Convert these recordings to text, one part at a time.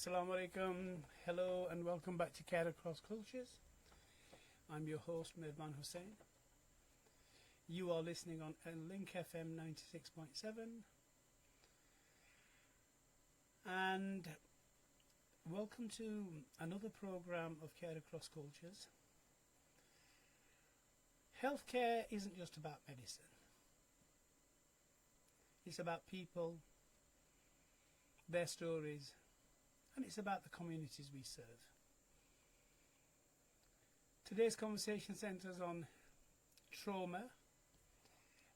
Assalamu alaikum, hello and welcome back to Care Across Cultures. I'm your host Mirban Hussain. You are listening on Link FM 96.7 and welcome to another program of Care Across Cultures. Healthcare isn't just about medicine. It's about people, their stories, and it's about the communities we serve. Today's conversation centres on trauma,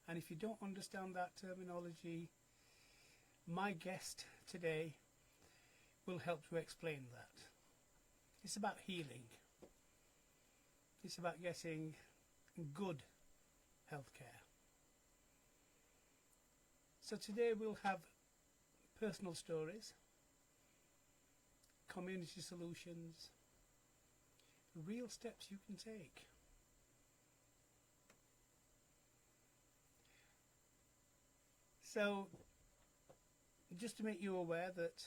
and if you don't understand that terminology, my guest today will help to explain that. It's about healing. It's about getting good healthcare. So today we'll have personal stories, community solutions, real steps you can take. So, just to make you aware that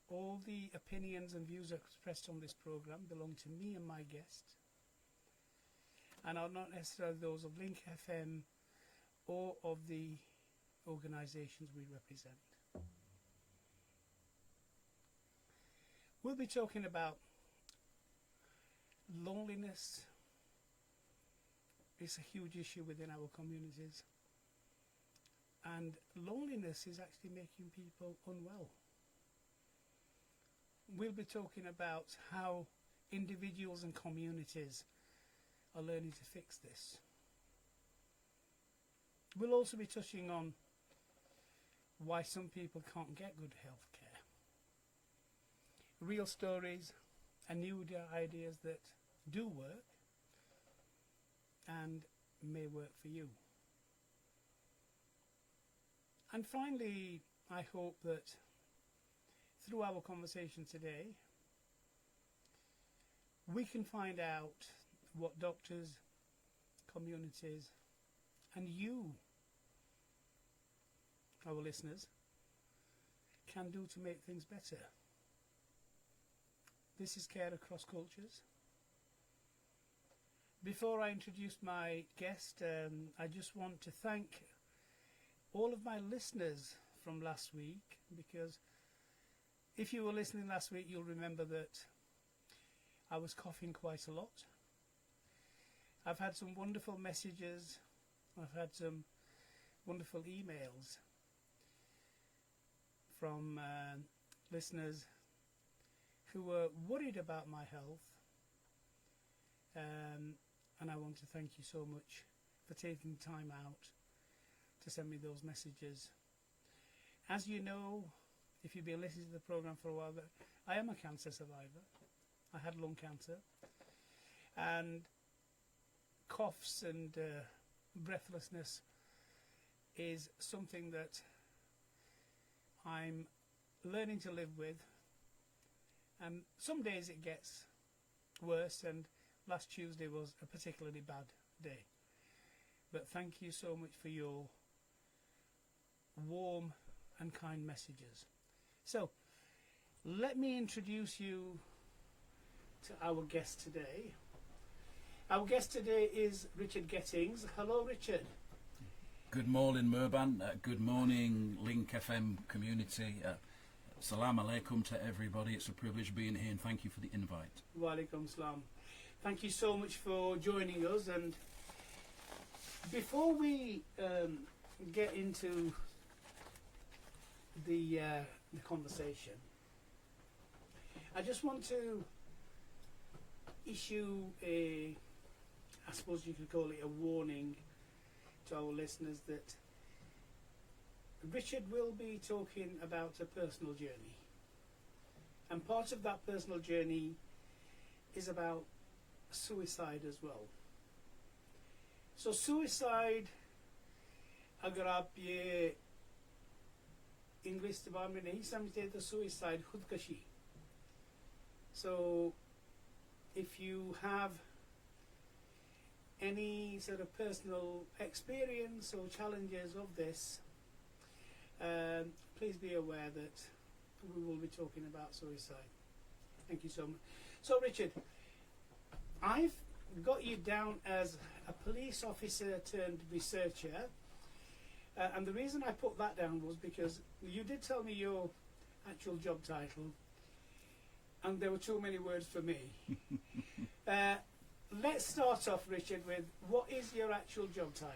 all the opinions and views expressed on this program belong to me and my guest, and are not necessarily those of Link FM or of the organisations we represent. We'll be talking about loneliness. It's a huge issue within our communities, and loneliness is actually making people unwell. We'll be talking about how individuals and communities are learning to fix this. We'll also be touching on why some people can't get good health care. Real stories and new ideas that do work and may work for you. And finally, I hope that through our conversation today, we can find out what doctors, communities, and you, our listeners, can do to make things better. This is Care Across Cultures. Before I introduce my guest, I just want to thank all of my listeners from last week, because if you were listening last week, you'll remember that I was coughing quite a lot. I've had some wonderful messages. I've had some wonderful emails from listeners who were worried about my health, and I want to thank you so much for taking time out to send me those messages. As you know, if you've been listening to the program for a while, I am a cancer survivor. I had lung cancer, and coughs and breathlessness is something that I'm learning to live with. And some days it gets worse, and last Tuesday was a particularly bad day. But thank you so much for your warm and kind messages. So, let me introduce you to our guest today. Our guest today is Richard Gettings. Hello, Richard. Good morning, Mirban. Good morning, Link FM community. Salam alaikum to everybody. It's a privilege being here, and thank you for the invite. Wa alaikum salam. Thank you so much for joining us. And before we get into the conversation, I just want to issue I suppose you could call it a warning to our listeners that Richard will be talking about a personal journey, and part of that personal journey is about suicide as well. So suicide, अगर आप ये English जबान में नहीं समझते तो suicide खुदकशी. So if you have any sort of personal experience or challenges of this, please be aware that we will be talking about suicide. Thank you so much. So, Richard, I've got you down as a police officer turned researcher, and the reason I put that down was because you did tell me your actual job title, and there were too many words for me. Let's start off, Richard, with what is your actual job title?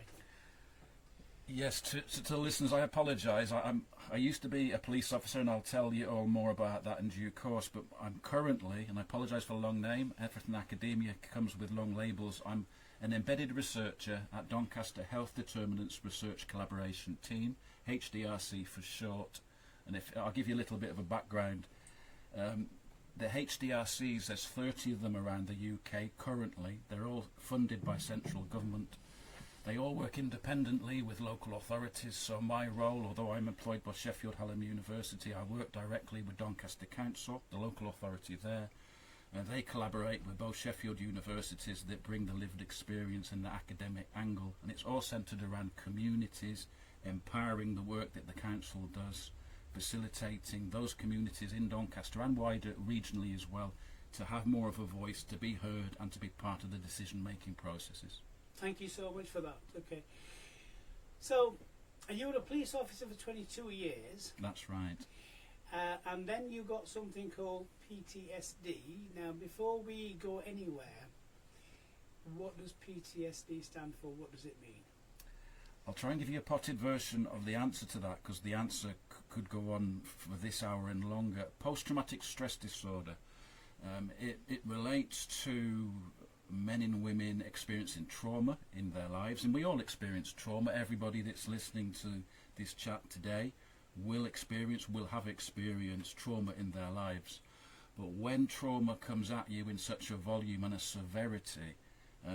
Yes, to listeners, I apologise. I used to be a police officer, and I'll tell you all more about that in due course. But I'm currently, and I apologise for the long name, everything academia comes with long labels. I'm an embedded researcher at Doncaster Health Determinants Research Collaboration Team, HDRC for short. And if I'll give you a little bit of a background. The HDRCs, there's 30 of them around the UK currently. They're all funded by central government. They all work independently with local authorities, so my role, although I'm employed by Sheffield Hallam University, I work directly with Doncaster Council, the local authority there, and they collaborate with both Sheffield universities that bring the lived experience and the academic angle, and it's all centred around communities, empowering the work that the council does, facilitating those communities in Doncaster and wider regionally as well to have more of a voice, to be heard and to be part of the decision-making processes. Thank you so much for that. Okay. So, you were a police officer for 22 years. That's right. And then you got something called PTSD. Now, before we go anywhere, what does PTSD stand for? What does it mean? I'll try and give you a potted version of the answer to that, because the answer could go on for this hour and longer. Post-traumatic stress disorder. It relates to men and women experiencing trauma in their lives, and we all experience trauma. Everybody that's listening to this chat today will have experienced trauma in their lives. But when trauma comes at you in such a volume and a severity,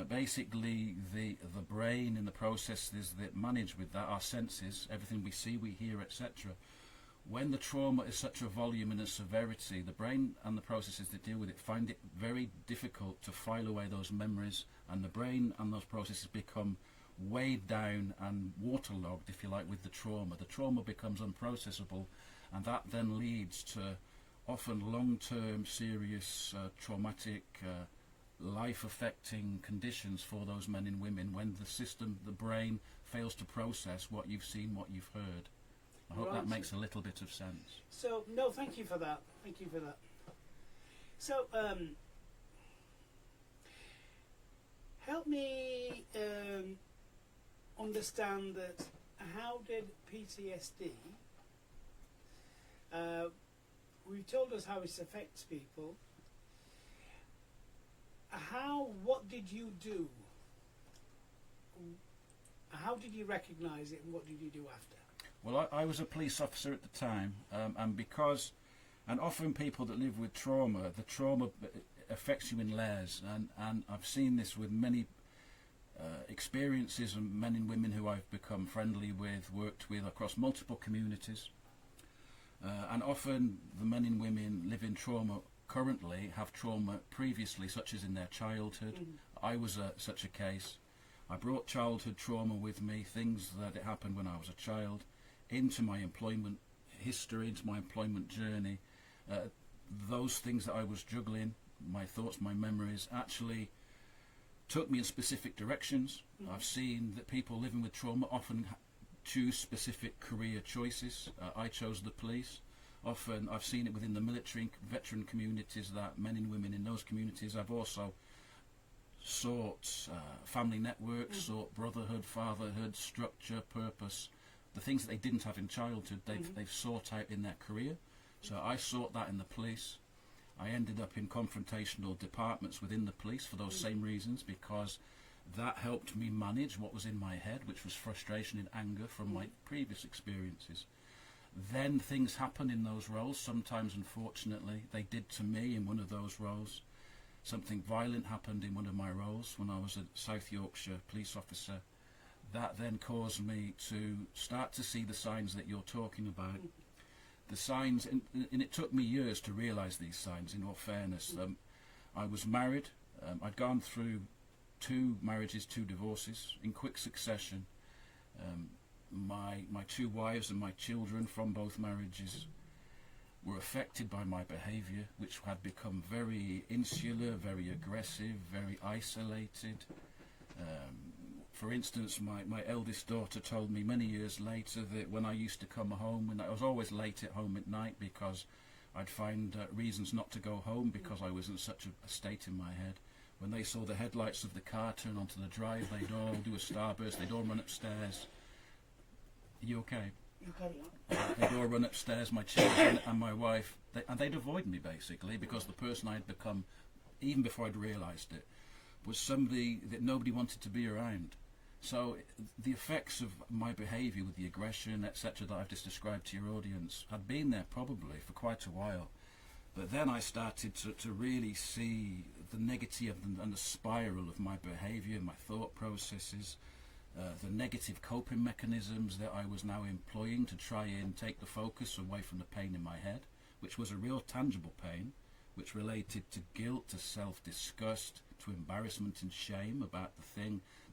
basically the brain and the processes that manage with that, our senses, everything we see, we hear, etc., when the trauma is such a volume and a severity, the brain and the processes that deal with it find it very difficult to file away those memories, and the brain and those processes become weighed down and waterlogged, if you like, with the trauma. The trauma becomes unprocessable, and that then leads to often long-term, serious, traumatic, life-affecting conditions for those men and women when the system, the brain, fails to process what you've seen, what you've heard. I hope that makes a little bit of sense. So, no, thank you for that. Thank you for that. So, help me understand that. How did PTSD? We've told us how it affects people. What did you do? How did you recognise it, and what did you do after? Well, I was a police officer at the time, and often people that live with trauma, the trauma affects you in layers, and I've seen this with many experiences and men and women who I've become friendly with, worked with across multiple communities, and often the men and women live in trauma currently, have trauma previously, such as in their childhood. Mm-hmm. I was such a case. I brought childhood trauma with me, things that happened when I was a child, into my employment history, into my employment journey. Those things that I was juggling, my thoughts, my memories, actually took me in specific directions. Mm-hmm. I've seen that people living with trauma often choose specific career choices. I chose the police. Often I've seen it within the military and veteran communities, that men and women in those communities. I've also sought family networks, sought brotherhood, fatherhood, structure, purpose. The things that they didn't have in childhood, they've sought out in their career. So I sought that in the police. I ended up in confrontational departments within the police for those same reasons, because that helped me manage what was in my head, which was frustration and anger from my previous experiences. Then things happen in those roles. Sometimes, unfortunately, they did to me in one of those roles. Something violent happened in one of my roles when I was a South Yorkshire police officer. That then caused me to start to see the signs that you're talking about. The signs, and it took me years to realise these signs, in all fairness. I was married. I'd gone through 2 marriages, 2 divorces in quick succession. My 2 wives and my children from both marriages were affected by my behaviour, which had become very insular, very aggressive, very isolated. For instance, my eldest daughter told me many years later that when I used to come home, and I was always late at home at night because I'd find reasons not to go home because I was in such a state in my head. When they saw the headlights of the car turn onto the drive, they'd all do a starburst, they'd all run upstairs. Are you okay? You carry on. They'd all run upstairs, my children and my wife, and they'd avoid me basically because the person I'd become, even before I'd realised it, was somebody that nobody wanted to be around. So the effects of my behaviour with the aggression, etc., that I've just described to your audience had been there probably for quite a while. But then I started to really see the negative and the spiral of my behaviour, my thought processes, the negative coping mechanisms that I was now employing to try and take the focus away from the pain in my head, which was a real tangible pain, which related to guilt, to self-disgust, to embarrassment and shame about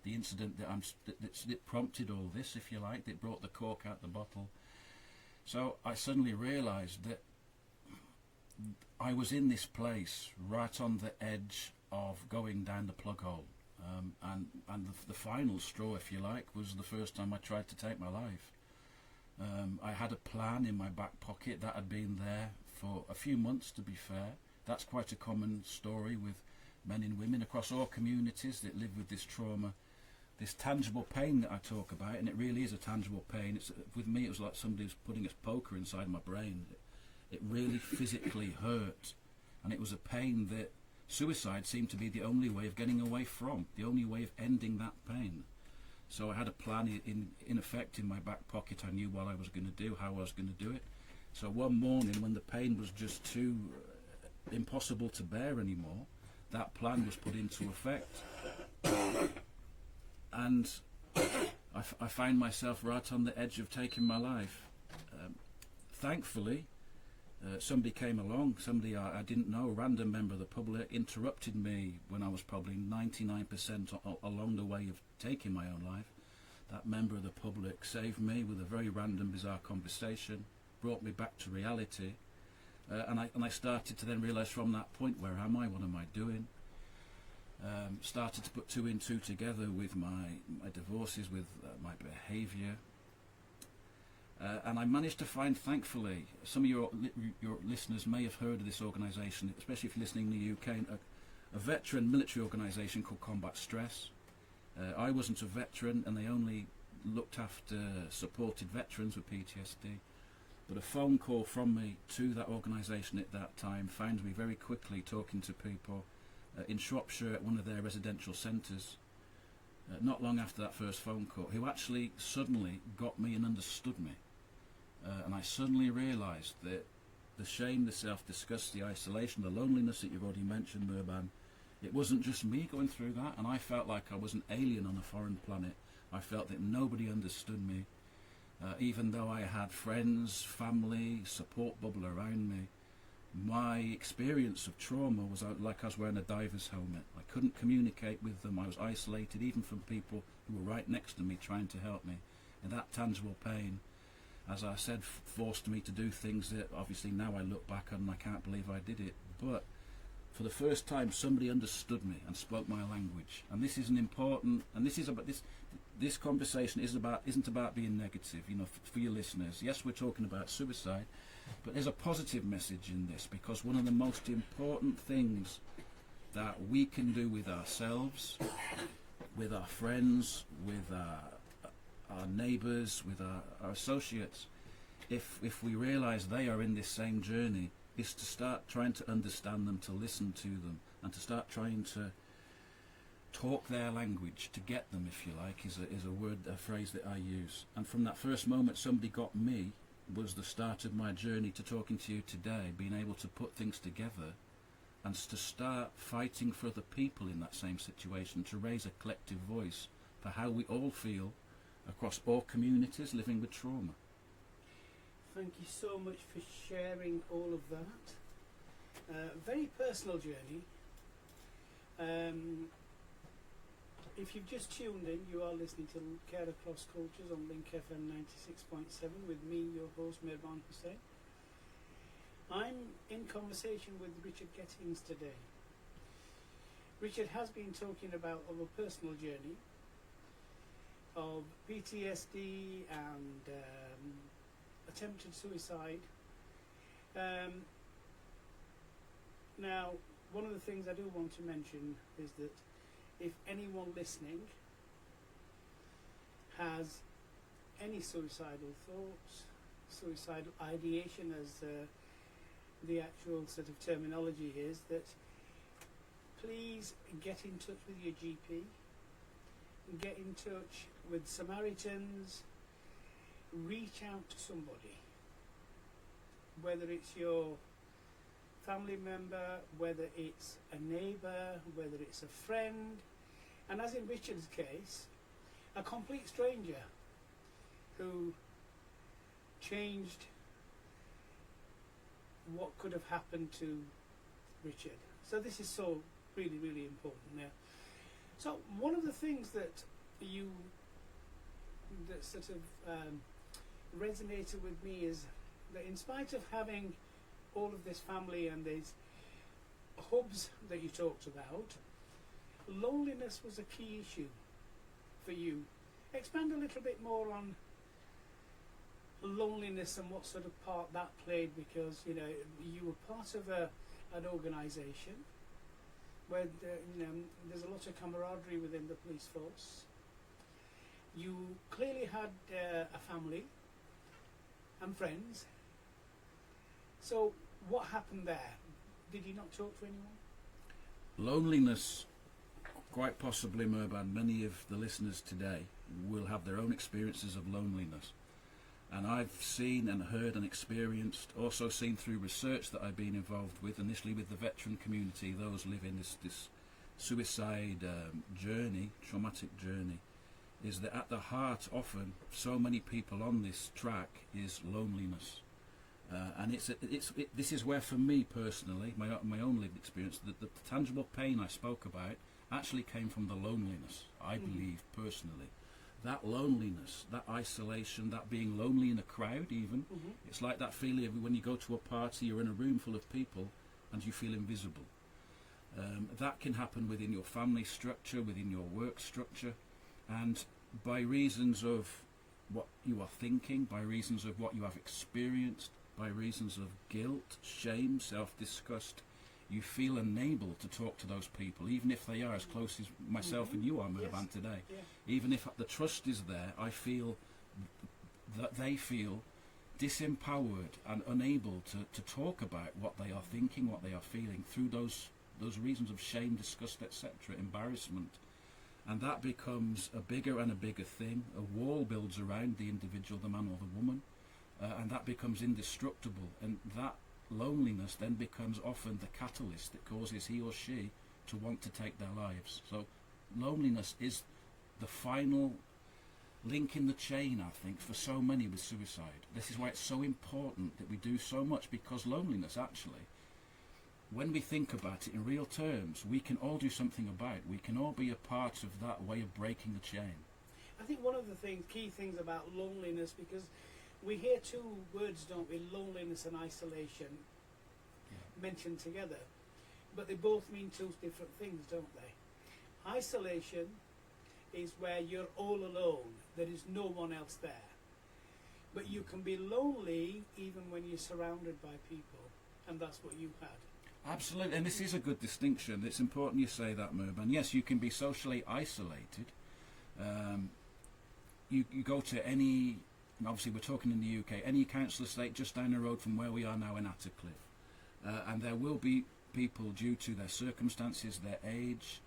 the incident that prompted all this, if you like, that brought the cork out the bottle. So I suddenly realised that I was in this place right on the edge of going down the plug hole. And the final straw, if you like, was the first time I tried to take my life. I had a plan in my back pocket that had been there for a few months, to be fair. That's quite a common story with men and women across all communities that live with this trauma, this tangible pain that I talk about, and it really is a tangible pain. With me, it was like somebody was putting a poker inside my brain. It really physically hurt, and it was a pain that suicide seemed to be the only way of getting away from, the only way of ending that pain. So I had a plan in effect in my back pocket. I knew what I was going to do, how I was going to do it. So one morning when the pain was just too impossible to bear anymore, that plan was put into effect. And I found myself right on the edge of taking my life. Thankfully, somebody came along, somebody I didn't know, a random member of the public, interrupted me when I was probably 99% along the way of taking my own life. That member of the public saved me with a very random, bizarre conversation, brought me back to reality, and I started to then realise from that point, where am I, what am I doing? Started to put two and two together with my divorces, with my behaviour. And I managed to find, thankfully, some of your listeners may have heard of this organisation, especially if you're listening in the UK, a veteran military organisation called Combat Stress. I wasn't a veteran, and they only looked after supported veterans with PTSD. But a phone call from me to that organisation at that time found me very quickly talking to people in Shropshire at one of their residential centres, not long after that first phone call, who actually suddenly got me and understood me. And I suddenly realised that the shame, the self-disgust, the isolation, the loneliness that you've already mentioned, Mirban, it wasn't just me going through that, and I felt like I was an alien on a foreign planet. I felt that nobody understood me, even though I had friends, family, support bubble around me. My experience of trauma was like I was wearing a diver's helmet. I couldn't communicate with them. I was isolated, even from people who were right next to me trying to help me. And that tangible pain, as I said, forced me to do things that obviously now I look back on and I can't believe I did it. But for the first time, somebody understood me and spoke my language. And this is an important, and this is about this conversation isn't about being negative, you know, for your listeners. Yes, we're talking about suicide, but there's a positive message in this, because one of the most important things that we can do with ourselves, with our friends, with our neighbours, with our associates, if we realise they are in this same journey, is to start trying to understand them, to listen to them, and to start trying to talk their language, to get them, if you like, is a phrase that I use. And from that first moment somebody got me was the start of my journey to talking to you today, being able to put things together and to start fighting for other people in that same situation, to raise a collective voice for how we all feel across all communities living with trauma. Thank you so much for sharing all of that. Very personal journey. If you've just tuned in, you are listening to Care Across Cultures on Link FM 96.7 with me, your host, Mirban Hussain. I'm in conversation with Richard Gettings today. Richard has been talking about a personal journey of PTSD and attempted suicide. Now, one of the things I do want to mention is that if anyone listening has any suicidal thoughts, suicidal ideation as the actual sort of terminology is, that please get in touch with your GP, get in touch with Samaritans, reach out to somebody, whether it's your family member, whether it's a neighbour, whether it's a friend, and as in Richard's case, a complete stranger who changed what could have happened to Richard. So this is so really, really important now. So one of the things that sort of resonated with me is that in spite of having all of this family and these hubs that you talked about, loneliness was a key issue for you. Expand a little bit more on loneliness and what sort of part that played, because you were part of an organisation where there's a lot of camaraderie within the police force. You clearly had a family and friends. So what happened there? Did you not talk to anyone? Loneliness, quite possibly, Merban, many of the listeners today will have their own experiences of loneliness. And I've seen and heard and experienced, also seen through research that I've been involved with, initially with the veteran community, those living this suicide journey, traumatic journey, is that at the heart often, so many people on this track, is loneliness. And this is where, for me personally, my own lived experience, the tangible pain I spoke about actually came from the loneliness, I believe personally. That loneliness, that isolation, that being lonely in a crowd even, it's like that feeling of when you go to a party, you're in a room full of people and you feel invisible. That can happen within your family structure, within your work structure, and by reasons of what you are thinking, by reasons of what you have experienced, by reasons of guilt, shame, self-disgust, you feel unable to talk to those people, even if they are as close as myself and you are, Merban, today. Yeah. Even if the trust is there, I feel that they feel disempowered and unable to talk about what they are thinking, what they are feeling, through those reasons of shame, disgust, etc., embarrassment. And that becomes a bigger and a bigger thing. A wall builds around the individual, the man or the woman, and that becomes indestructible. And that loneliness then becomes often the catalyst that causes he or she to want to take their lives. So loneliness is the final link in the chain, I think, for so many with suicide. This is why it's so important that we do so much, because loneliness, actually, when we think about it in real terms, we can all do something about it. We can all be a part of that way of breaking the chain. I think one of the key things about loneliness, because we hear two words, don't we, loneliness and isolation, mentioned together, but they both mean two different things, don't they? Isolation is where you're all alone, there is no one else there. But you can be lonely even when you're surrounded by people, and that's what you had. Absolutely, and this is a good distinction. It's important you say that, Merban. Yes, you can be socially isolated. You go to any, obviously we're talking in the UK, any council estate just down the road from where we are now in Attercliffe. And there will be people, due to their circumstances, their age,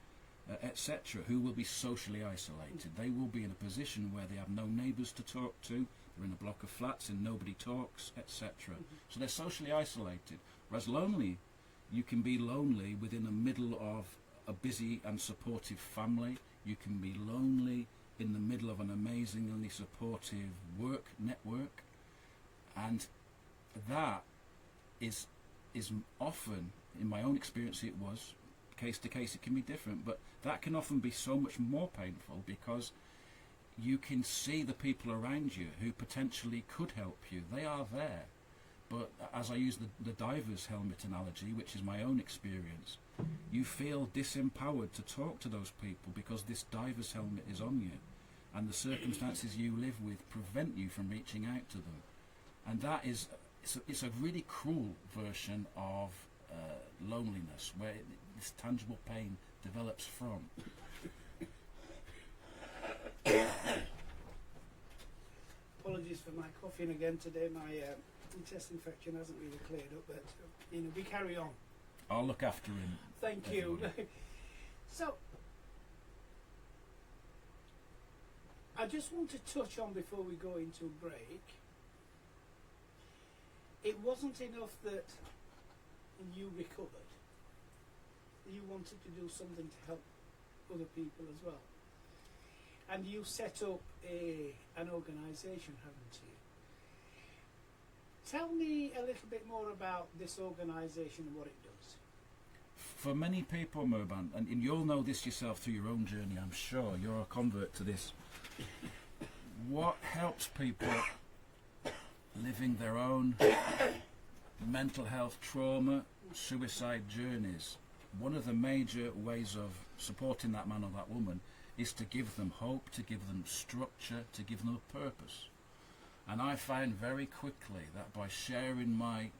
etc., who will be socially isolated. They will be in a position where they have no neighbours to talk to, they're in a block of flats and nobody talks, etc. So they're socially isolated. Whereas lonely, you can be lonely within the middle of a busy and supportive family. You can be lonely in the middle of an amazingly supportive work network. And that is often, in my own experience it was, case to case it can be different, but that can often be so much more painful, because you can see the people around you who potentially could help you. They are there. But as I use the diver's helmet analogy, which is my own experience, you feel disempowered to talk to those people because this diver's helmet is on you, and the circumstances you live with prevent you from reaching out to them. And that is, it's a really cruel version of loneliness, where this tangible pain develops from. Apologies for my coughing again today. My chest infection hasn't really cleared up, but we carry on. I'll look after him. Thank you. So, I just want to touch on before we go into break. It wasn't enough that you recovered. You wanted to do something to help other people as well. And you set up an organisation, haven't you? Tell me a little bit more about this organisation and what it does. For many people, Merban, and you'll know this yourself through your own journey, I'm sure, you're a convert to this. What helps people living their own mental health, trauma, suicide journeys, one of the major ways of supporting that man or that woman is to give them hope, to give them structure, to give them a purpose. And I found very quickly that by sharing my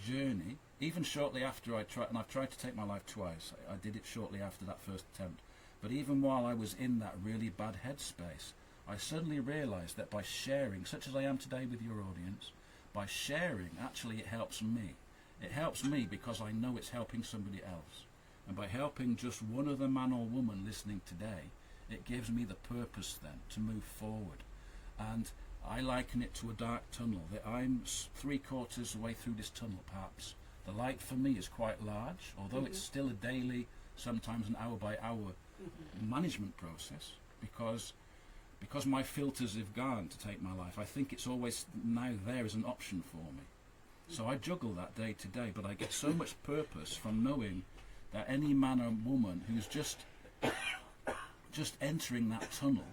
journey, even shortly after I tried, and I've tried to take my life twice, I did it shortly after that first attempt, but even while I was in that really bad headspace, I suddenly realised that by sharing, such as I am today with your audience, by sharing, actually it helps me. It helps me because I know it's helping somebody else. And by helping just one other man or woman listening today, it gives me the purpose then to move forward. And I liken it to a dark tunnel, that I'm 3/4 way through this tunnel perhaps. The light for me is quite large, although it's still a daily, sometimes an hour by hour management process, because my filters have gone to take my life. I think it's always now there as an option for me. So I juggle that day to day, but I get so much purpose from knowing that any man or woman who's just entering that tunnel,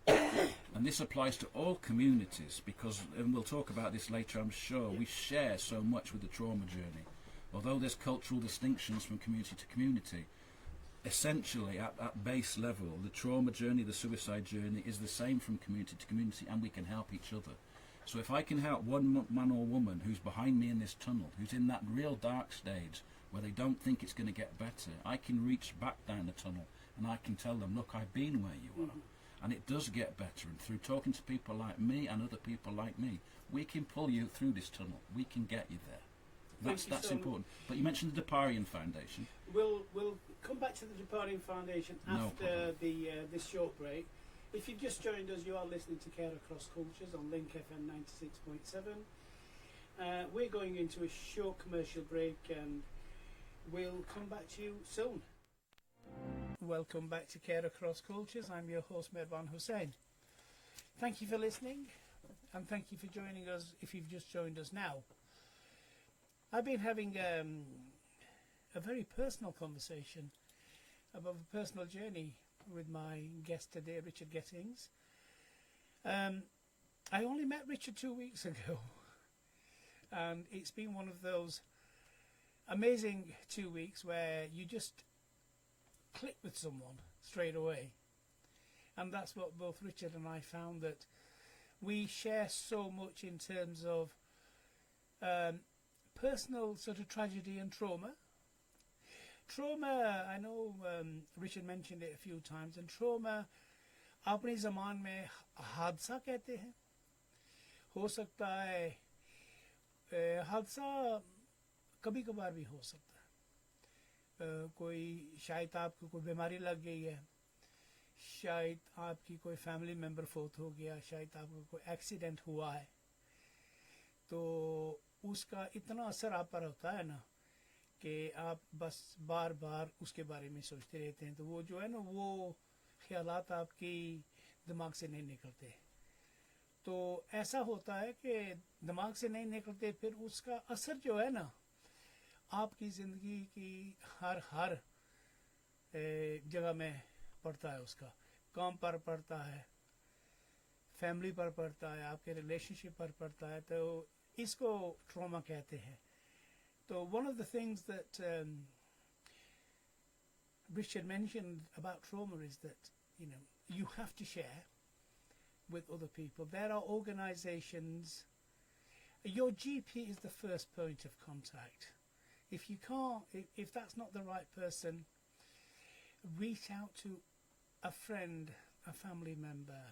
and this applies to all communities, because, and we'll talk about this later I'm sure, we share so much with the trauma journey. Although there's cultural distinctions from community to community, essentially at base level, the trauma journey, the suicide journey is the same from community to community, and we can help each other. So if I can help one man or woman who's behind me in this tunnel, who's in that real dark stage where they don't think it's going to get better, I can reach back down the tunnel and I can tell them, look, I've been where you are. And it does get better. And through talking to people like me and other people like me, we can pull you through this tunnel. We can get you there. That's important. But you mentioned the Deparian Foundation. We'll come back to the Deparian Foundation after this short break. If you've just joined us, you are listening to Care Across Cultures on Link FM 96.7. We're going into a short commercial break and we'll come back to you soon. Welcome back to Care Across Cultures. I'm your host, Mirban Hussain. Thank you for listening and thank you for joining us if you've just joined us now. I've been having a very personal conversation about a personal journey with my guest today, Richard Gettings. I only met Richard 2 weeks ago, and it's been one of those amazing 2 weeks where you just click with someone straight away. And that's what both Richard and I found, that we share so much in terms of personal sort of tragedy and trauma. Trauma, I know Richard mentioned it a few times, and trauma अपने ज़मान में हादसा कहते हैं. हो सकता है हादसा कभी कभार भी हो सकता है. कोई शायद आपको कोई बीमारी लग गई है, शायद आपकी कोई फैमिली मेम्बर फौत हो गया, शायद आपको कोई एक्सीडेंट हुआ है, तो उसका इतना असर आप पर होता है ना कि आप बस बार बार उसके बारे में सोचते रहते हैं. तो वो जो है ना, वो ख्यालात आपकी दिमाग से नहीं निकलते. तो ऐसा होता है कि दिमाग से नहीं निकलते, फिर उसका असर जो है ना आपकी ज़िंदगी की हर जगह में पड़ता है. उसका काम पर पड़ता है, फैमिली पर पड़ता है, आपके रिलेशनशिप पर पड़ता है. तो इसको trauma कहते हैं. So one of the things that Richard mentioned about trauma is that, you know, you have to share with other people. There are organisations. Your GP is the first point of contact. If you can't, if that's not the right person, reach out to a friend, a family member,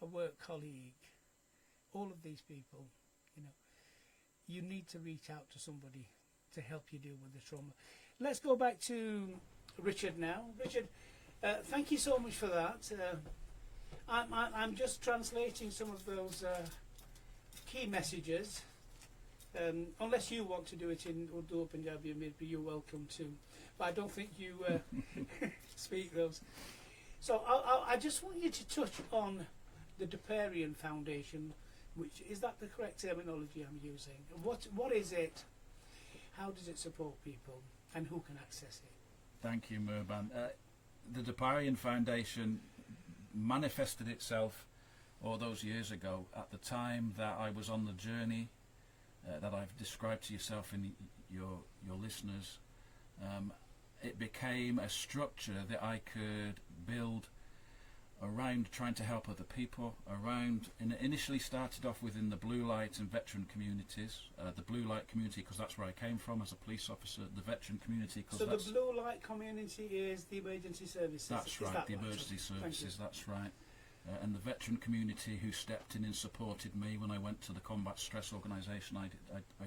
a work colleague, all of these people. You know, you need to reach out to somebody to help you deal with the trauma. Let's go back to Richard now. Richard, thank you so much for that. I'm just translating some of those key messages. Unless you want to do it in Urdu or Punjabi, maybe you're welcome to. But I don't think you speak those. So I just want you to touch on the Duparian Foundation, which is that the correct terminology I'm using? What is it? How does it support people, and who can access it? Thank you, Mirban. The Duparian Foundation manifested itself all those years ago at the time that I was on the journey that I've described to yourself and your listeners. It became a structure that I could build around trying to help other people, initially started off within the blue light and veteran communities, the blue light community because that's where I came from as a police officer, the veteran community because the blue light community is the emergency services. That's right, the emergency services, that's right. And the veteran community who stepped in and supported me when I went to the Combat Stress organisation I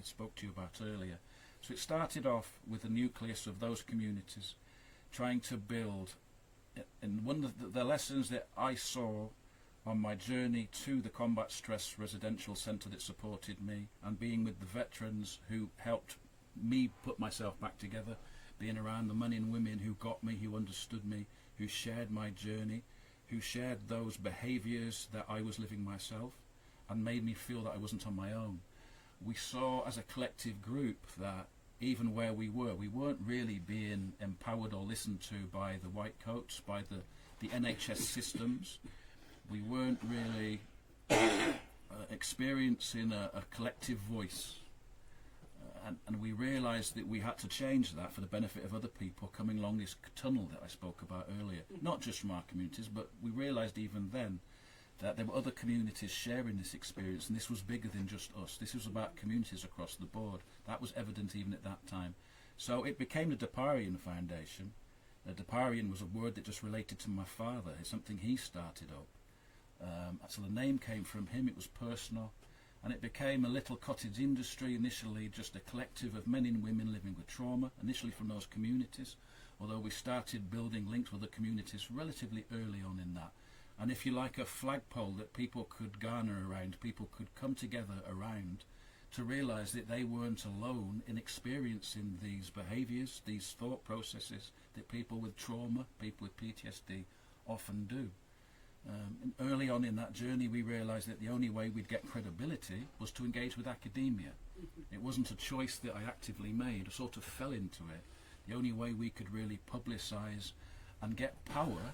spoke to you about earlier. So it started off with the nucleus of those communities, trying to build. And one of the lessons that I saw on my journey to the Combat Stress Residential Centre that supported me, and being with the veterans who helped me put myself back together, being around the men and women who got me, who understood me, who shared my journey, who shared those behaviours that I was living myself and made me feel that I wasn't on my own. We saw as a collective group that even where we weren't really being empowered or listened to by the white coats, by the NHS systems. We weren't really experiencing a collective voice. And we realised that we had to change that for the benefit of other people coming along this tunnel that I spoke about earlier. Not just from our communities, but we realised even then that there were other communities sharing this experience, and this was bigger than just us. This was about communities across the board. That was evident even at that time. So it became the Duparian Foundation. Duparian was a word that just related to my father. It's something he started up. So the name came from him. It was personal. And it became a little cottage industry, initially just a collective of men and women living with trauma, initially from those communities, although we started building links with the communities relatively early on in that. And if you like, a flagpole that people could garner around, people could come together around to realise that they weren't alone in experiencing these behaviours, these thought processes that people with trauma, people with PTSD often do. And early on in that journey we realised that the only way we'd get credibility was to engage with academia. It wasn't a choice that I actively made, I sort of fell into it. The only way we could really publicise and get power,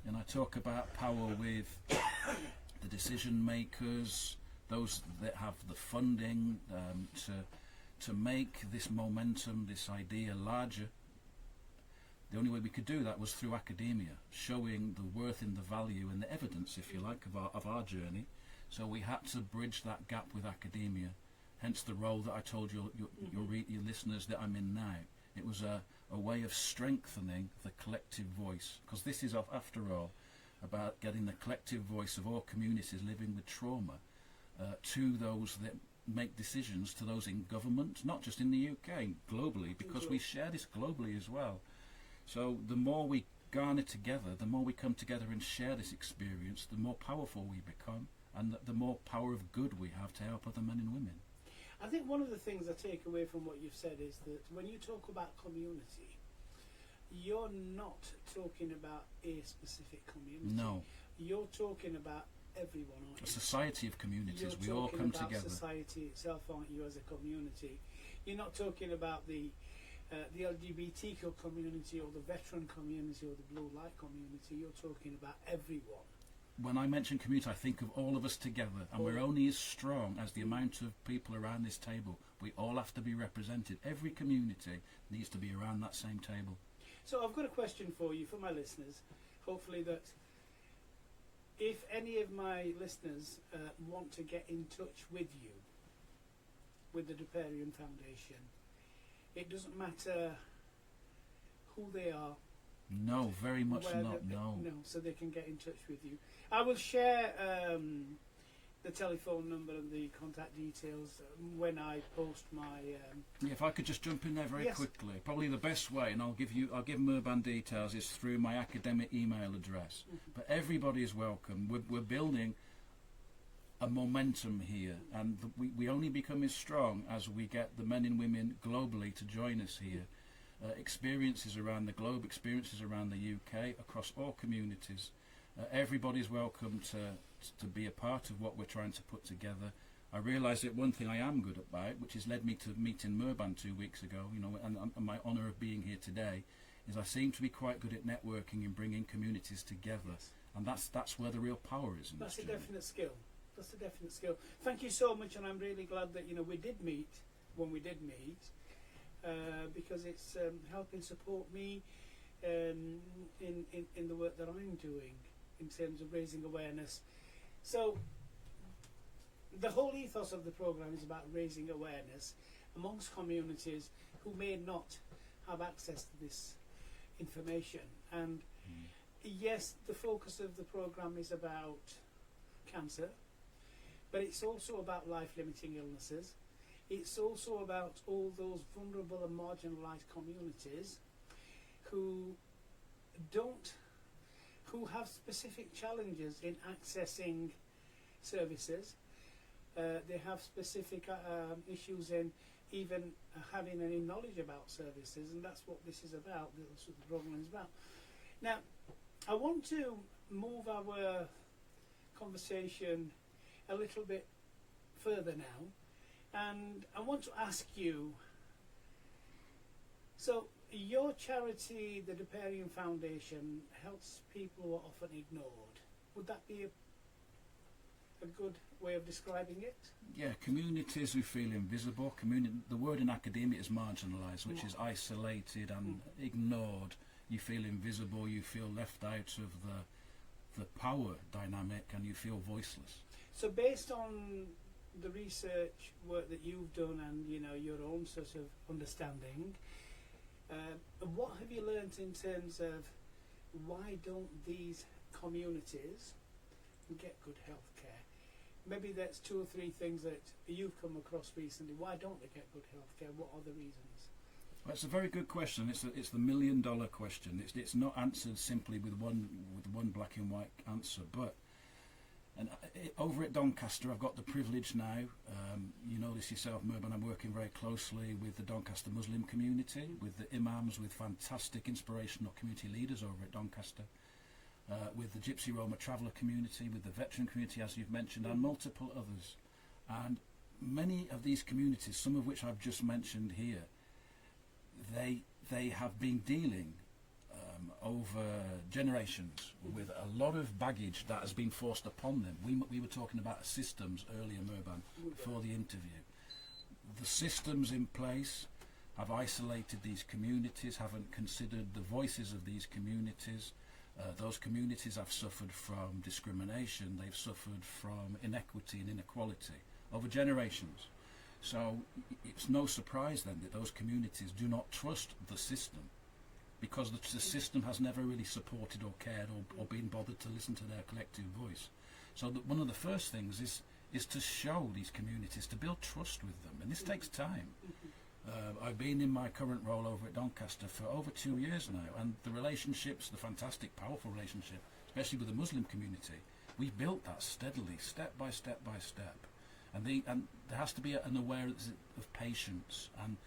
and I talk about power with the decision makers, those that have the funding to make this momentum, this idea larger. The only way we could do that was through academia, showing the worth and the value and the evidence, if you like, of our journey. So we had to bridge that gap with academia, hence the role that I told your listeners that I'm in now. It was a way of strengthening the collective voice, because this is, after all, about getting the collective voice of all communities living with trauma to those that make decisions, to those in government, not just in the UK, globally, because we share this globally as well. So the more we garner together, the more we come together and share this experience, the more powerful we become, and the more power of good we have to help other men and women. I think one of the things I take away from what you've said is that when you talk about community, you're not talking about a specific community. No. You're talking about everyone, aren't you? A society of communities. We all come together. You're talking about society itself, aren't you, as a community? You're not talking about the LGBTQ community or the veteran community or the blue light community. You're talking about everyone. when I mention community, I think of all of us together, and we're only as strong as the amount of people around this table. We all have to be represented. Every community needs to be around that same table. So I've got a question for you, for my listeners. Hopefully that if any of my listeners want to get in touch with you, with the Duparian Foundation, it doesn't matter who they are. No, very much where not, no. No, so they can get in touch with you. I will share the telephone number and the contact details when I post my... Yeah, if I could just jump in there very Yes. quickly. Probably the best way, and I'll give Mirban details, is through my academic email address. But everybody is welcome. We're building a momentum here, and we only become as strong as we get the men and women globally to join us here. Experiences around the globe, experiences around the UK, across all communities. Everybody's welcome to be a part of what we're trying to put together. I realise that one thing I am good about, which has led me to meeting Mirban 2 weeks ago, and my honour of being here today, is I seem to be quite good at networking and bringing communities together. Yes. And that's where the real power is in That's this a journey. definite skill. That's a definite skill. Thank you so much, and I'm really glad that we did meet when we did meet, because it's helping support me in the work that I'm doing in terms of raising awareness. So the whole ethos of the program is about raising awareness amongst communities who may not have access to this information. And yes, the focus of the program is about cancer, but it's also about life-limiting illnesses. It's also about all those vulnerable and marginalised communities who have specific challenges in accessing services. They have specific issues in even having any knowledge about services, and that's what this is about. That's what the program is about. Now, I want to move our conversation a little bit further now, and I want to ask you, so your charity, the Duparian Foundation, helps people who are often ignored. Would that be a good way of describing it? Yeah, communities who feel invisible. The word in academia is marginalised, which is isolated and ignored. You feel invisible, you feel left out of the power dynamic, and you feel voiceless. So based on the research work that you've done and your own sort of understanding, what have you learnt in terms of why don't these communities get good health care? Maybe that's 2 or 3 things that you've come across recently. Why don't they get good health care? What are the reasons? Well, it's a very good question. It's the $1 million question. It's not answered simply with one black and white answer. But over at Doncaster, I've got the privilege now. You know this yourself, Mirban. I'm working very closely with the Doncaster Muslim community, with the imams, with fantastic inspirational community leaders over at Doncaster, with the Gypsy Roma traveller community, with the veteran community, as you've mentioned, and multiple others. And many of these communities, some of which I've just mentioned here, they have been dealing over generations with a lot of baggage that has been forced upon them. We were talking about systems earlier, Mirban, before the interview. The systems in place have isolated these communities, haven't considered the voices of these communities. Those communities have suffered from discrimination, they've suffered from inequity and inequality over generations. So it's no surprise then that those communities do not trust the system, because the system has never really supported or cared or been bothered to listen to their collective voice. So one of the first things is to show these communities, to build trust with them, and this takes time. I've been in my current role over at Doncaster for over 2 years now, and the relationships, the fantastic, powerful relationship, especially with the Muslim community, we've built that steadily, step by step by step. And there has to be an awareness of patience, and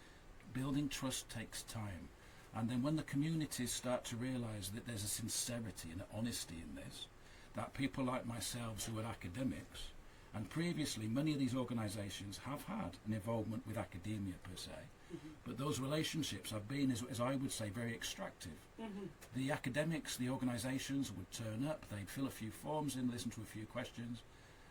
building trust takes time. And then when the communities start to realise that there's a sincerity and an honesty in this, that people like myself who are academics And previously, many of these organisations have had an involvement with academia per se, but those relationships have been, as I would say, very extractive. The academics, the organisations would turn up, they'd fill a few forms in, listen to a few questions,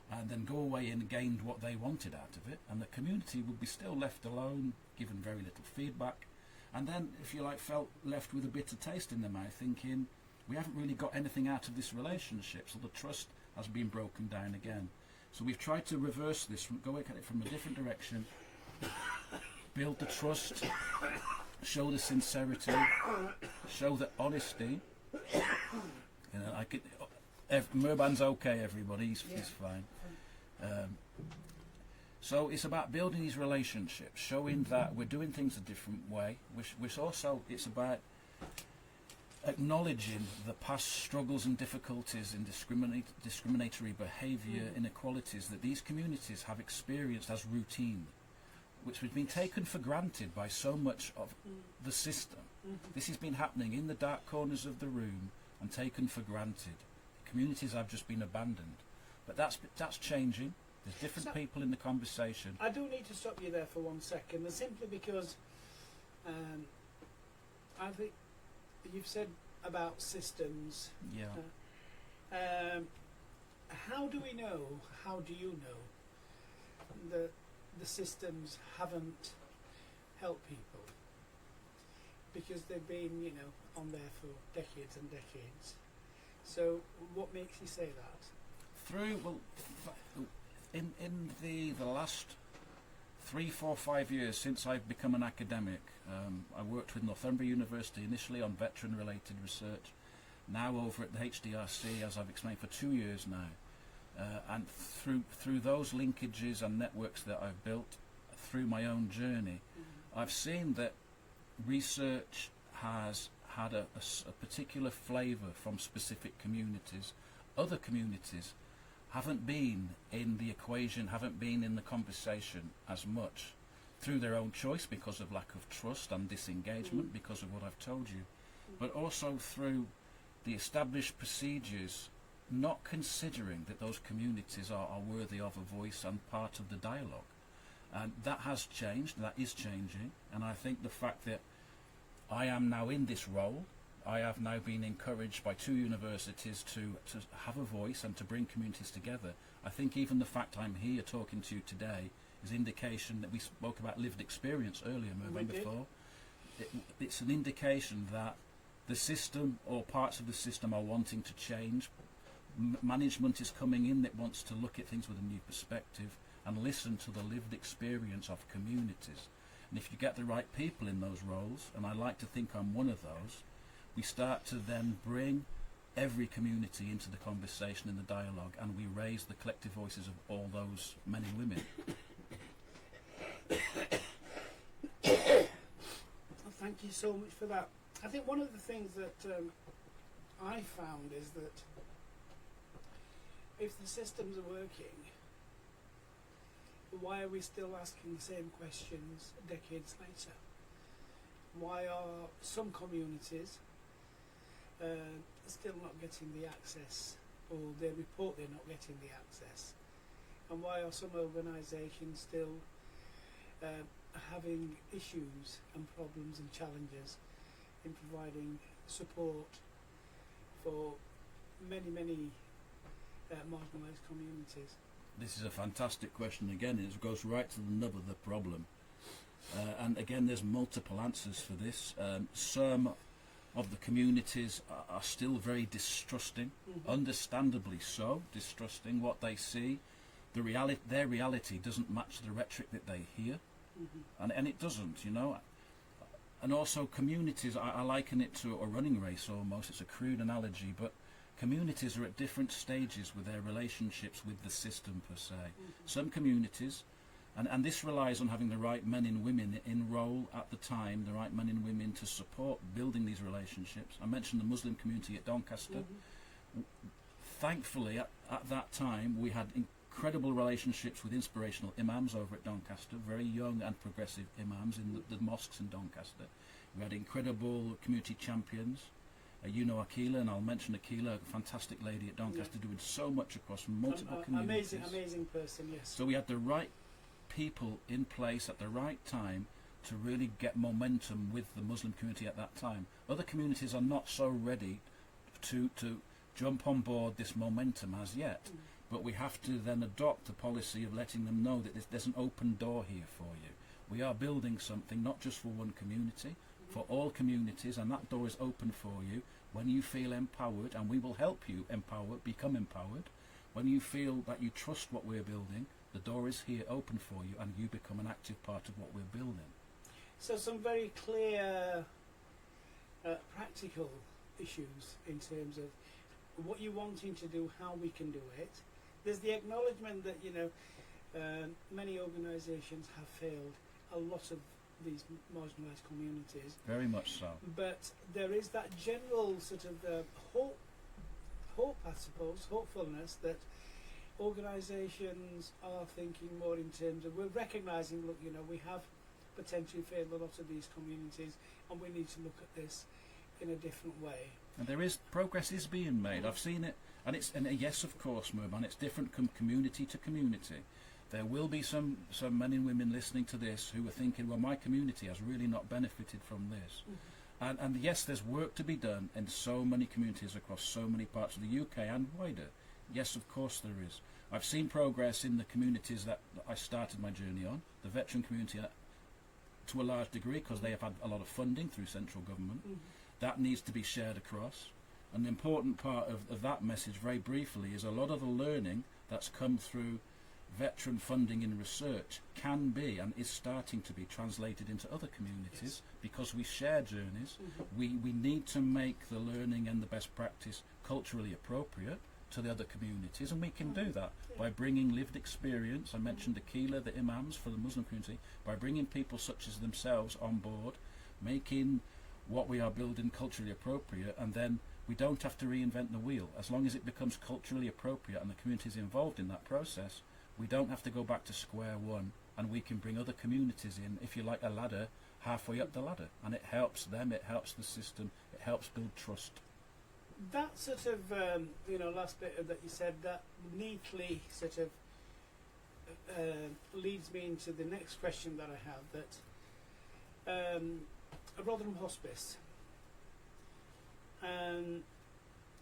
and then go away and gained what they wanted out of it, and the community would be still left alone, given very little feedback, and then, if you like, felt left with a bitter taste in their mouth, thinking, we haven't really got anything out of this relationship, so the trust has been broken down again. So we've tried to reverse this, go at it from a different direction, build the trust, show the sincerity, show the honesty. You know, Mirban's okay, everybody, he's fine. So it's about building these relationships, showing that we're doing things a different way, which also it's about acknowledging the past struggles and difficulties in discriminatory behaviour, inequalities that these communities have experienced as routine, which has been taken for granted by so much of the system. This has been happening in the dark corners of the room and taken for granted. Communities have just been abandoned. But that's changing. There's different people in the conversation. I do need to stop you there for 1 second, and simply because I think you've said about systems. Yeah. How do we know, how do you know that the systems haven't helped people? Because they've been, you know, on there for decades and decades. So what makes you say that? In the last 3, 4, 5 years since I've become an academic, I worked with Northumbria University initially on veteran-related research, now over at the HDRC, as I've explained, for 2 years now. And through those linkages and networks that I've built through my own journey, I've seen that research has had a particular flavour from specific communities. Other communities haven't been in the equation, haven't been in the conversation as much through their own choice because of lack of trust and disengagement, because of what I've told you, but also through the established procedures, not considering that those communities are worthy of a voice and part of the dialogue. And that has changed, that is changing, and I think the fact that I am now in this role, I have now been encouraged by 2 universities to have a voice and to bring communities together. I think even the fact I'm here talking to you today is indication that we spoke about lived experience earlier, before. It's an indication that the system or parts of the system are wanting to change. Management is coming in that wants to look at things with a new perspective and listen to the lived experience of communities. And if you get the right people in those roles, and I like to think I'm one of those, we start to then bring every community into the conversation and the dialogue, and we raise the collective voices of all those men and women. Well, thank you so much for that. I think one of the things that I found is that if the systems are working, why are we still asking the same questions decades later? Why are some communities still not getting the access, or they report they're not getting the access? And why are some organisations still having issues and problems and challenges in providing support for many, many marginalised communities? This is a fantastic question again. It goes right to the nub of the problem. And again, there's multiple answers for this. Some of the communities are still very distrusting, understandably so, distrusting what they see. Their reality doesn't match the rhetoric that they hear, and it doesn't, you know. And also communities, I liken it to a running race almost. It's a crude analogy, but communities are at different stages with their relationships with the system per se. Some communities, and this relies on having the right men and women in role at the time, the right men and women to support building these relationships. I mentioned the Muslim community at Doncaster. Thankfully, at that time, we had incredible relationships with inspirational imams over at Doncaster, very young and progressive imams in the mosques in Doncaster. We had incredible community champions. You know Akila, and I'll mention Akila, a fantastic lady at Doncaster, doing so much across multiple communities. Amazing person, yes. So we had the right people in place at the right time to really get momentum with the Muslim community at that time. Other communities are not so ready to jump on board this momentum as yet. But we have to then adopt a policy of letting them know that there's an open door here for you. We are building something not just for one community, for all communities, and that door is open for you when you feel empowered, and we will help you become empowered. When you feel that you trust what we're building, the door is here open for you, and you become an active part of what we're building. So some very clear practical issues in terms of what you're wanting to do, how we can do it. There's the acknowledgement that, you know, many organisations have failed a lot of these marginalised communities. Very much so. But there is that general sort of hope, I suppose, hopefulness that organisations are thinking more in terms of, we're recognising, look, you know, we have potentially failed a lot of these communities, and we need to look at this in a different way. And there is progress is being made. I've seen it, and yes, of course, Murban, it's different community to community. There will be some men and women listening to this who are thinking, well, my community has really not benefited from this. And yes, there's work to be done in so many communities across so many parts of the UK and wider. Yes, of course there is. I've seen progress in the communities that I started my journey on, the veteran community to a large degree, because they have had a lot of funding through central government. That needs to be shared across. An important part of that message, very briefly, is a lot of the learning that's come through veteran funding in research can be and is starting to be translated into other communities, because we share journeys. We need to make the learning and the best practice culturally appropriate to the other communities, and we can do that by bringing lived experience. I mentioned Akila, the imams for the Muslim community, by bringing people such as themselves on board, making what we are building culturally appropriate, and then we don't have to reinvent the wheel. As long as it becomes culturally appropriate and the community is involved in that process, we don't have to go back to square one, and we can bring other communities in, if you like, a ladder, halfway up the ladder, and it helps them, it helps the system, it helps build trust. That sort of, last bit that you said, that neatly sort of leads me into the next question that I have, that Rotherham Hospice,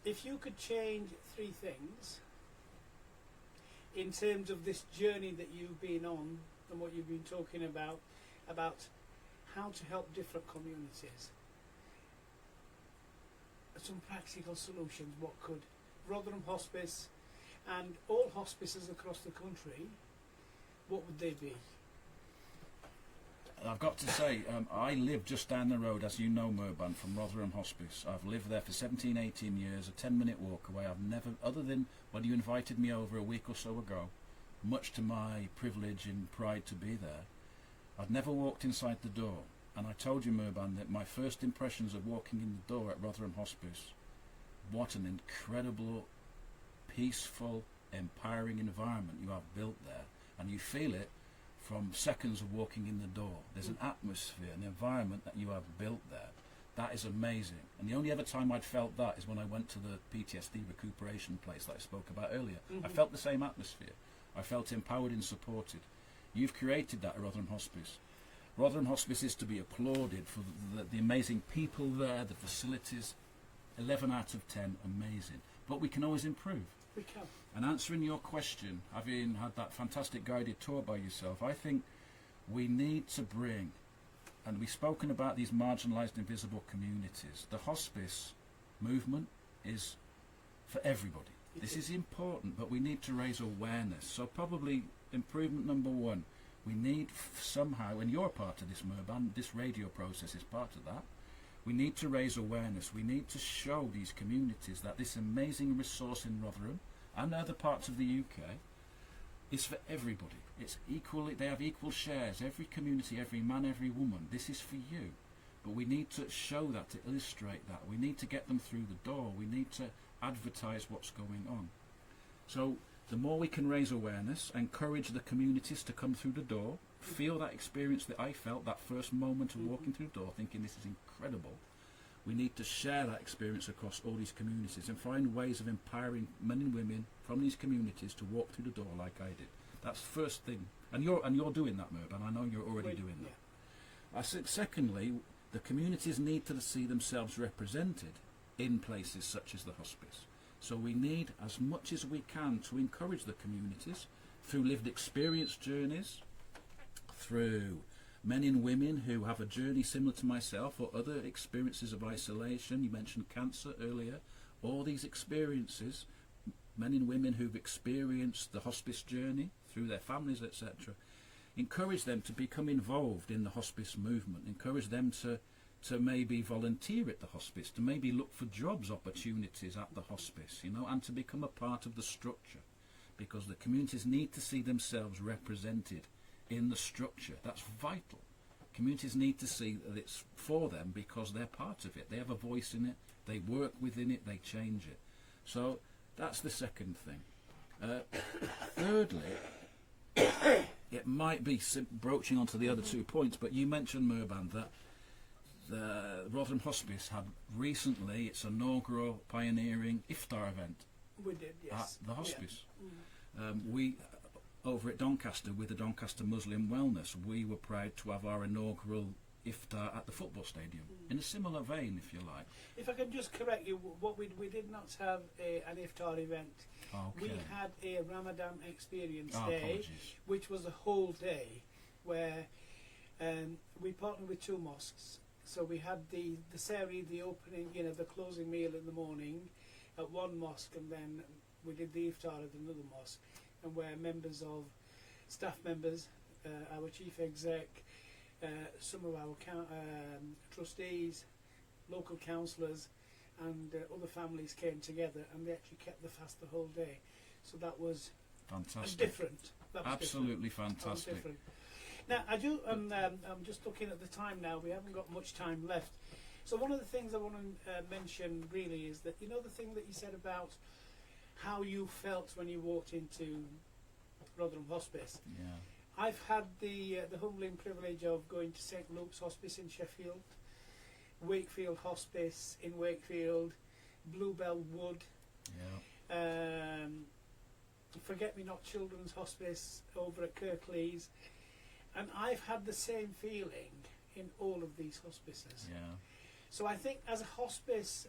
if you could change three things in terms of this journey that you've been on and what you've been talking about how to help different communities, some practical solutions, what could Rotherham Hospice and all hospices across the country, what would they be? I've got to say, I live just down the road, as you know, Murban, from Rotherham Hospice. I've lived there for 17, 18 years, a 10-minute walk away. I've never, other than when you invited me over a week or so ago, much to my privilege and pride to be there, I'd never walked inside the door. And I told you, Murban, that my first impressions of walking in the door at Rotherham Hospice, what an incredible, peaceful, empowering environment you have built there. And you feel it from seconds of walking in the door. There's an atmosphere, an environment that you have built there. That is amazing. And the only other time I'd felt that is when I went to the PTSD recuperation place that I spoke about earlier. I felt the same atmosphere. I felt empowered and supported. You've created that at Rotherham Hospice. Rotherham Hospice is to be applauded for the amazing people there, the facilities. 11 out of 10, amazing. But we can always improve. We can. And answering your question, having had that fantastic guided tour by yourself, I think we need to bring, and we've spoken about these marginalised invisible communities. The hospice movement is for everybody. This is important, but we need to raise awareness. So probably improvement number one, we need somehow, and you're part of this, Murban, this radio process is part of that, we need to raise awareness. We need to show these communities that this amazing resource in Rotherham and other parts of the UK is for everybody. It's equally, they have equal shares. Every community, every man, every woman, this is for you. But we need to show that, to illustrate that. We need to get them through the door. We need to advertise what's going on. So the more we can raise awareness, encourage the communities to come through the door, feel that experience that I felt, that first moment of walking through the door, thinking this is incredible. We need to share that experience across all these communities and find ways of empowering men and women from these communities to walk through the door like I did. That's the first thing. And you're doing that, Merban. I know you're already doing that. I think secondly, the communities need to see themselves represented in places such as the hospice. So we need, as much as we can, to encourage the communities through lived experience journeys, through men and women who have a journey similar to myself or other experiences of isolation. You mentioned cancer earlier. All these experiences, men and women who've experienced the hospice journey through their families, etc., encourage them to become involved in the hospice movement, encourage them to maybe volunteer at the hospice, to maybe look for jobs opportunities at the hospice, and to become a part of the structure, because the communities need to see themselves represented in the structure. That's vital. Communities need to see that it's for them because they're part of it. They have a voice in it, they work within it, they change it. So that's the second thing. Thirdly, it might be broaching onto the other 2 points, but you mentioned, Merban, that the Rotherham Hospice had recently its inaugural pioneering iftar event. We did, yes. At the hospice. Yeah. We, over at Doncaster, with the Doncaster Muslim Wellness, we were proud to have our inaugural iftar at the football stadium, in a similar vein, if you like. If I can just correct you, what we did not have an iftar event. Okay. We had a Ramadan experience day, Apologies. which was a whole day, where we partnered with 2 mosques. So we had the sehri, the opening, the closing meal in the morning at one mosque, and then we did the iftar at another mosque, and where members of staff members, our chief exec, some of our trustees, local councillors, and other families came together, and they actually kept the fast the whole day. So that was Fantastic. different. That was Absolutely different. That was fantastic. different. Now, I do. I'm just looking at the time now. We haven't got much time left. So one of the things I want to mention really is that the thing that you said about how you felt when you walked into Rotherham Hospice. Yeah. I've had the humbling privilege of going to St Luke's Hospice in Sheffield, Wakefield Hospice in Wakefield, Bluebell Wood, Yeah. Forget Me Not Children's Hospice over at Kirklees, and I've had the same feeling in all of these hospices. Yeah. So I think as a hospice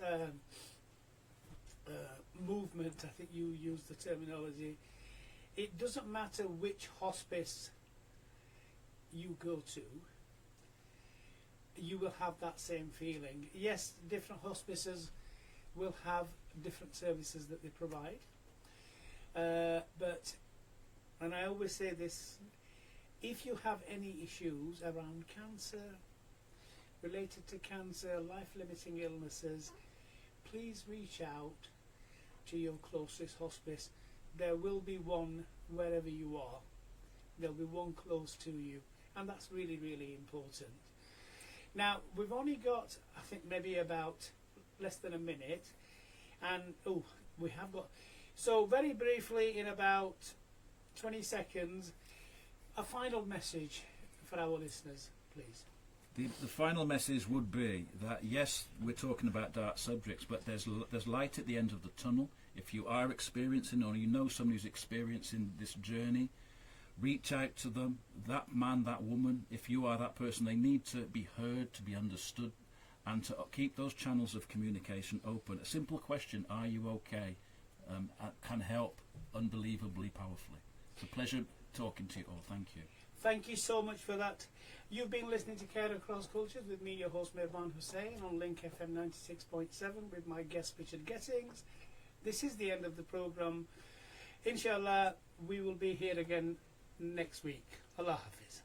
movement, I think you use the terminology, it doesn't matter which hospice you go to, you will have that same feeling. Yes, different hospices will have different services that they provide, but, and I always say this, if you have any issues around cancer, related to cancer, life-limiting illnesses, please reach out to your closest hospice. There will be one wherever you are. There'll be one close to you, and that's really, really important. Now, we've only got, I think, maybe about less than a minute, and we have got, so very briefly, in about 20 seconds, a final message for our listeners, please. The final message would be that, yes, we're talking about dark subjects, but there's light at the end of the tunnel. If you are experiencing, or you know somebody who's experiencing this journey, reach out to them. That man, that woman, if you are that person, they need to be heard, to be understood, and to keep those channels of communication open. A simple question, are you okay, can help unbelievably powerfully. It's a pleasure talking to you all. Thank you. Thank you so much for that. You've been listening to Care Across Cultures with me, your host, Merban Hussain, on Link FM 96.7 with my guest, Richard Gettings. This is the end of the programme. Inshallah, we will be here again next week. Allah Hafiz.